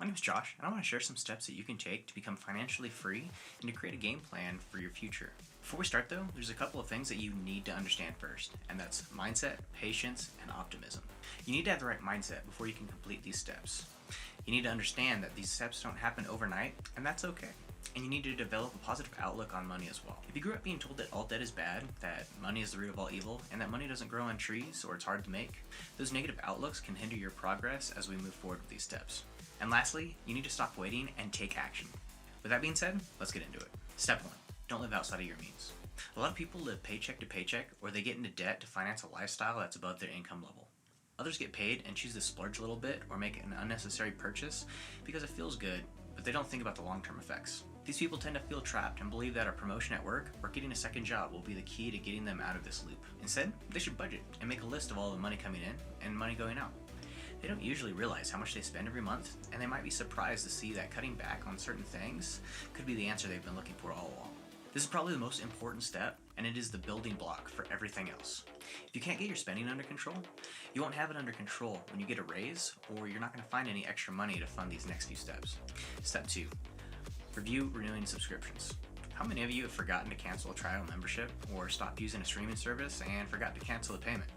My name is Josh, and I want to share some steps that you can take to become financially free and to create a game plan for your future. Before we start though, there's a couple of things that you need to understand first, and that's mindset, patience, and optimism. You need to have the right mindset before you can complete these steps. You need to understand that these steps don't happen overnight, and that's okay. And you need to develop a positive outlook on money as well. If you grew up being told that all debt is bad, that money is the root of all evil, and that money doesn't grow on trees or it's hard to make, those negative outlooks can hinder your progress as we move forward with these steps. And lastly, you need to stop waiting and take action. With that being said, let's get into it. Step 1. Don't live outside of your means. A lot of people live paycheck to paycheck, or they get into debt to finance a lifestyle that's above their income level. Others get paid and choose to splurge a little bit or make an unnecessary purchase because it feels good, but they don't think about the long-term effects. These people tend to feel trapped and believe that a promotion at work or getting a second job will be the key to getting them out of this loop. Instead, they should budget and make a list of all the money coming in and money going out. They don't usually realize how much they spend every month, and they might be surprised to see that cutting back on certain things could be the answer they've been looking for all along. This is probably the most important step, and it is the building block for everything else. If you can't get your spending under control, you won't have it under control when you get a raise, or you're not going to find any extra money to fund these next few steps. Step 2. Review renewing subscriptions. How many of you have forgotten to cancel a trial membership or stopped using a streaming service and forgot to cancel the payment?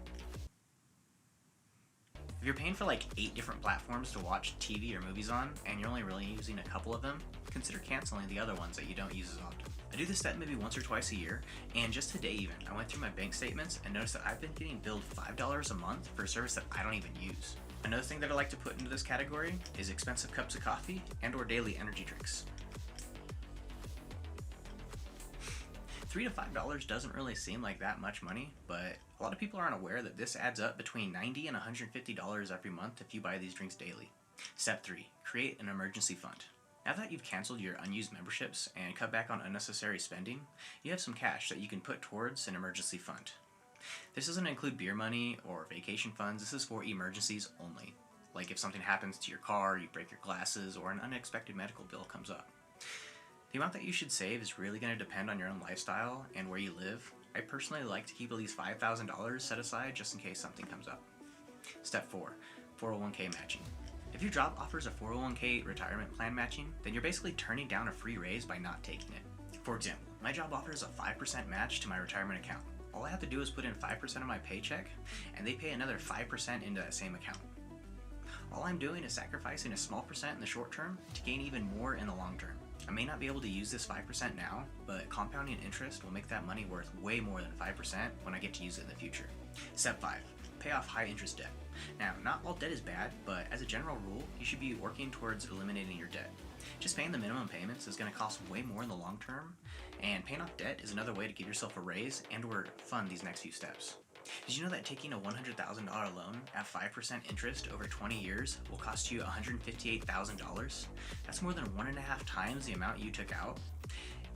If you're paying for like 8 different platforms to watch TV or movies on, and you're only really using a couple of them, consider canceling the other ones that you don't use as often. I do this step maybe once or twice a year, and just today even, I went through my bank statements and noticed that I've been getting billed $5 a month for a service that I don't even use. Another thing that I like to put into this category is expensive cups of coffee and or daily energy drinks. $3 to $5 doesn't really seem like that much money, but a lot of people aren't aware that this adds up between $90 and $150 every month if you buy these drinks daily. Step 3. Create an emergency fund. Now that you've canceled your unused memberships and cut back on unnecessary spending, you have some cash that you can put towards an emergency fund. This doesn't include beer money or vacation funds. This is for emergencies only, like if something happens to your car, you break your glasses, or an unexpected medical bill comes up. The amount that you should save is really going to depend on your own lifestyle and where you live. I personally like to keep at least $5,000 set aside just in case something comes up. Step 4. 401k matching. If your job offers a 401k retirement plan matching, then you're basically turning down a free raise by not taking it. For example, my job offers a 5% match to my retirement account. All I have to do is put in 5% of my paycheck, and they pay another 5% into that same account. All I'm doing is sacrificing a small percent in the short term to gain even more in the long term. I may not be able to use this 5% now, but compounding interest will make that money worth way more than 5% when I get to use it in the future. Step 5. Pay off high interest debt. Now, not all debt is bad, but as a general rule, you should be working towards eliminating your debt. Just paying the minimum payments is going to cost way more in the long term, and paying off debt is another way to give yourself a raise and or fund these next few steps. Did you know that taking a $100,000 loan at 5% interest over 20 years will cost you $158,000? That's more than 1.5 times the amount you took out.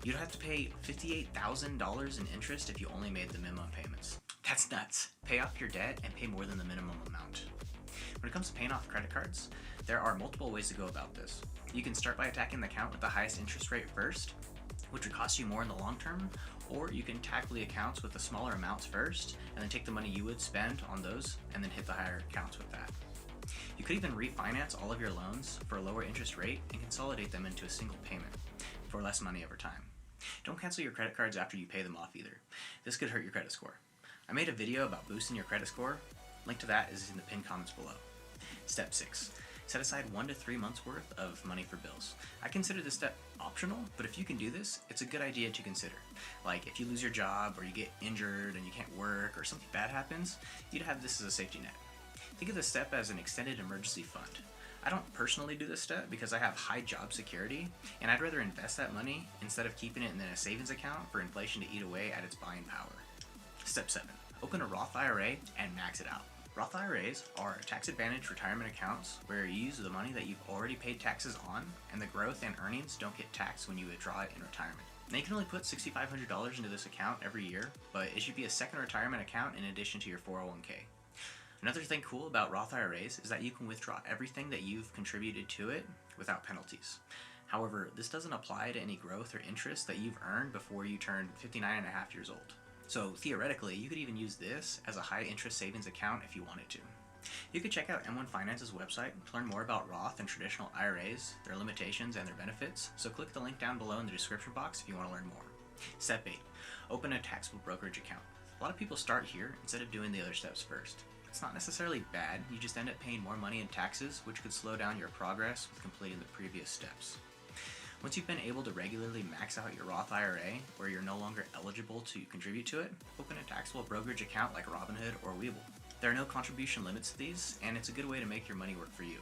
You'd have to pay $58,000 in interest if you only made the minimum payments. That's nuts. Pay off your debt and pay more than the minimum amount. When it comes to paying off credit cards, there are multiple ways to go about this. You can start by attacking the account with the highest interest rate first, which would cost you more in the long term, or you can tackle the accounts with the smaller amounts first, and then take the money you would spend on those, and then hit the higher accounts with that. You could even refinance all of your loans for a lower interest rate and consolidate them into a single payment for less money over time. Don't cancel your credit cards after you pay them off either. This could hurt your credit score. I made a video about boosting your credit score. Link to that is in the pinned comments below. Step 6. Set aside 1 to 3 months worth of money for bills. I consider this step optional, but if you can do this, it's a good idea to consider. Like if you lose your job or you get injured and you can't work or something bad happens, you'd have this as a safety net. Think of this step as an extended emergency fund. I don't personally do this step because I have high job security, and I'd rather invest that money instead of keeping it in a savings account for inflation to eat away at its buying power. Step 7. Open a Roth IRA and max it out. Roth IRAs are tax-advantaged retirement accounts where you use the money that you've already paid taxes on, and the growth and earnings don't get taxed when you withdraw it in retirement. Now you can only put $6,500 into this account every year, but it should be a second retirement account in addition to your 401k. Another thing cool about Roth IRAs is that you can withdraw everything that you've contributed to it without penalties. However, this doesn't apply to any growth or interest that you've earned before you turn 59 and a half years old. So theoretically, you could even use this as a high interest savings account if you wanted to. You could check out M1 Finance's website to learn more about Roth and traditional IRAs, their limitations, and their benefits, so click the link down below in the description box if you want to learn more. Step 8. Open a taxable brokerage account. A lot of people start here instead of doing the other steps first. It's not necessarily bad, you just end up paying more money in taxes, which could slow down your progress with completing the previous steps. Once you've been able to regularly max out your Roth IRA, where you're no longer eligible to contribute to it, open a taxable brokerage account like Robinhood or Webull. There are no contribution limits to these, and it's a good way to make your money work for you.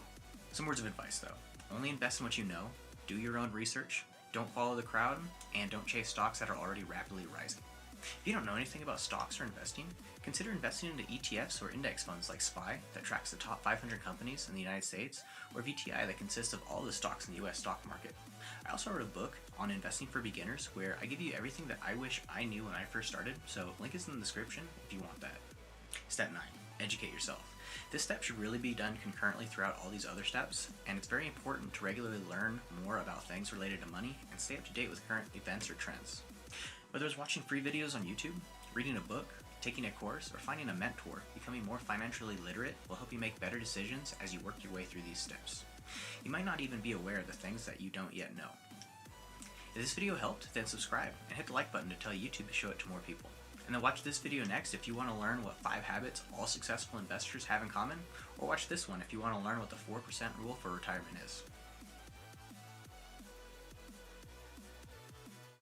Some words of advice though. Only invest in what you know, do your own research, don't follow the crowd, and don't chase stocks that are already rapidly rising. If you don't know anything about stocks or investing, consider investing into ETFs or index funds like SPY that tracks the top 500 companies in the United States, or VTI that consists of all the stocks in the US stock market. I also wrote a book on investing for beginners where I give you everything that I wish I knew when I first started, so link is in the description if you want that. Step 9. Educate yourself. This step should really be done concurrently throughout all these other steps, and it's very important to regularly learn more about things related to money and stay up to date with current events or trends. Whether it's watching free videos on YouTube, reading a book, taking a course, or finding a mentor, becoming more financially literate will help you make better decisions as you work your way through these steps. You might not even be aware of the things that you don't yet know. If this video helped, then subscribe and hit the like button to tell YouTube to show it to more people. And then watch this video next if you want to learn what 5 habits all successful investors have in common, or watch this one if you want to learn what the 4% rule for retirement is.